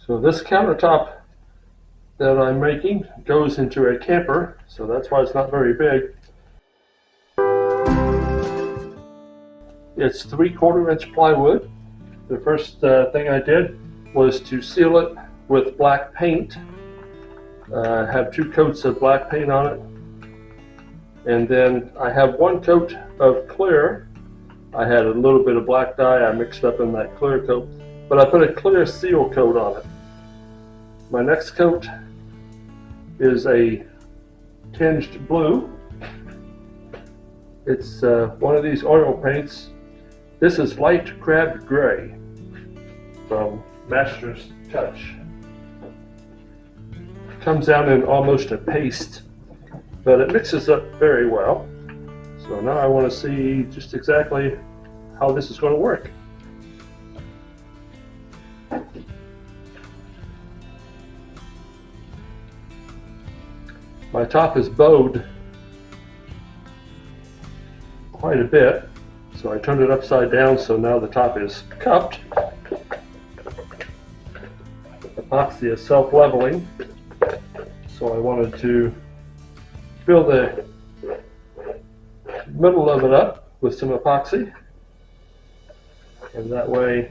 So this countertop that I'm making goes into a camper, so that's why it's not very big. It's 3/4 inch plywood. The first thing I did was to seal it with black paint. Have 2 coats of black paint on it. And then I have 1 coat of clear. I had a little bit of black dye I mixed up in that clear coat, but I put a clear seal coat on it. My next coat is a tinged blue. It's one of these oil paints. This is light crab gray from Master's Touch. Comes out in almost a paste, but it mixes up very well. So now I want to see just exactly how this is going to work. My top is bowed quite a bit, so I turned it upside down, so now the top is cupped. Epoxy is self-leveling, so I wanted to fill the middle of it up with some epoxy, and that way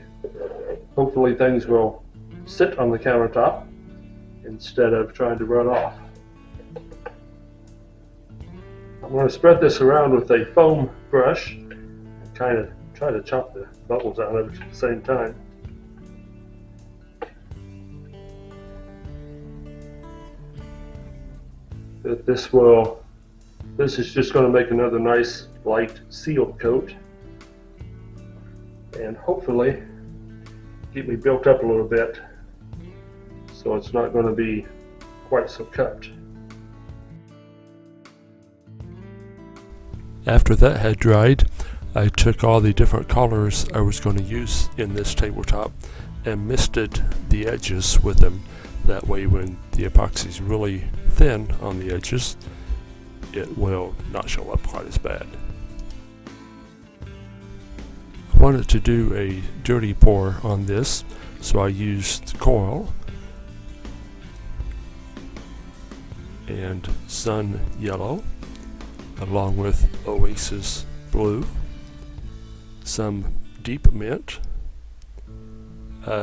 hopefully things will sit on the countertop instead of trying to run off. I'm going to spread this around with a foam brush and kind of try to chop the bubbles out of it at the same time. This is just going to make another nice light seal coat and hopefully keep me built up a little bit so it's not going to be quite so cupped. After that had dried, I took all the different colors I was going to use in this tabletop and misted the edges with them. That way when the epoxy is really thin on the edges, it will not show up quite as bad. I wanted to do a dirty pour on this, so I used coral and sun yellow along with Oasis blue, some deep mint,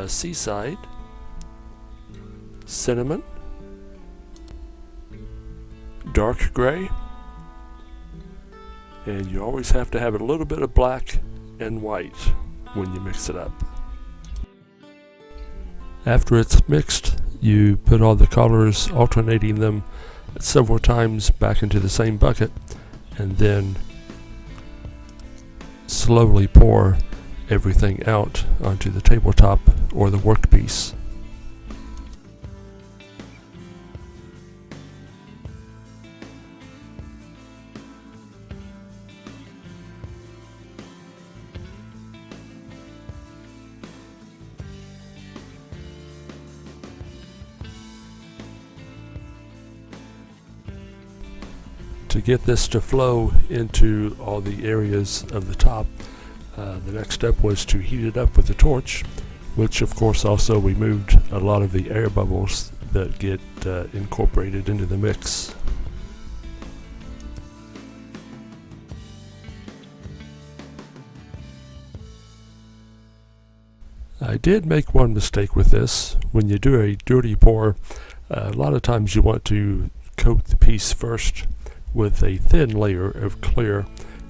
seaside, cinnamon, dark gray, and you always have to have a little bit of black and white when you mix it up. After it's mixed, you put all the colors, alternating them several times back into the same bucket, and then slowly pour everything out onto the tabletop or the workpiece. To get this to flow into all the areas of the top, the next step was to heat it up with a torch, which of course also removed a lot of the air bubbles that get incorporated into the mix. I did make one mistake with this. When you do a dirty pour, a lot of times you want to coat the piece first with a thin layer of clear,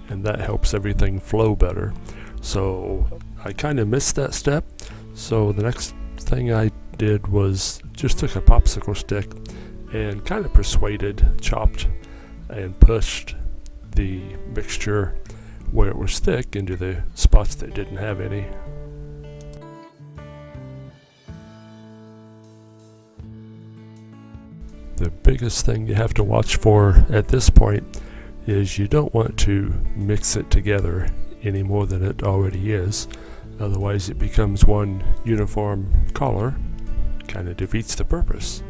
and that helps everything flow better. So I kind of missed that step, so the next thing I did was just took a popsicle stick and kind of chopped and pushed the mixture where it was thick into the spots that didn't have any. The biggest thing you have to watch for at this point is you don't want to mix it together any more than it already is. Otherwise it becomes one uniform color, kind of defeats the purpose.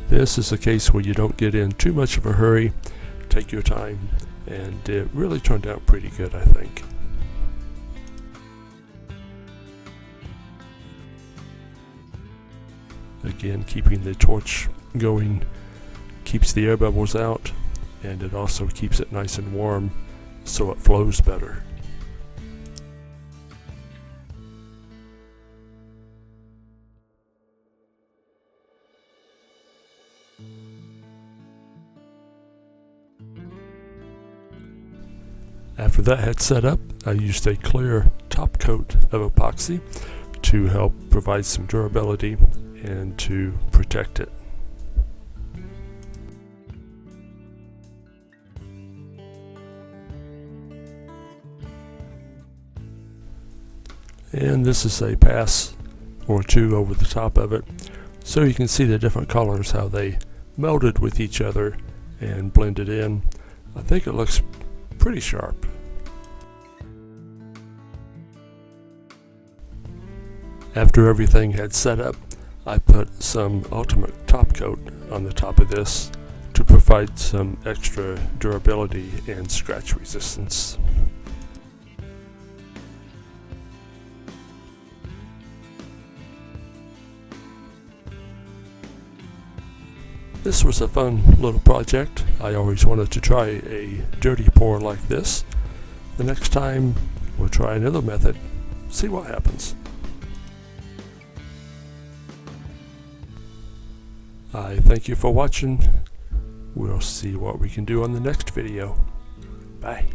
This is a case where you don't get in too much of a hurry. take your time, and it really turned out pretty good, I think. Again, keeping the torch going keeps the air bubbles out, and it also keeps it nice and warm so it flows better. After that had set up, I used a clear top coat of epoxy to help provide some durability and to protect it. And this is a pass or two over the top of it, so you can see the different colors, how they melded with each other and blended in. I think it looks pretty sharp. After everything had set up, I put some ultimate top coat on the top of this to provide some extra durability and scratch resistance. This was a fun little project. I always wanted to try a dirty pour like this. The next time we'll try another method, see what happens. I thank you for watching. We'll see what we can do on the next video. Bye.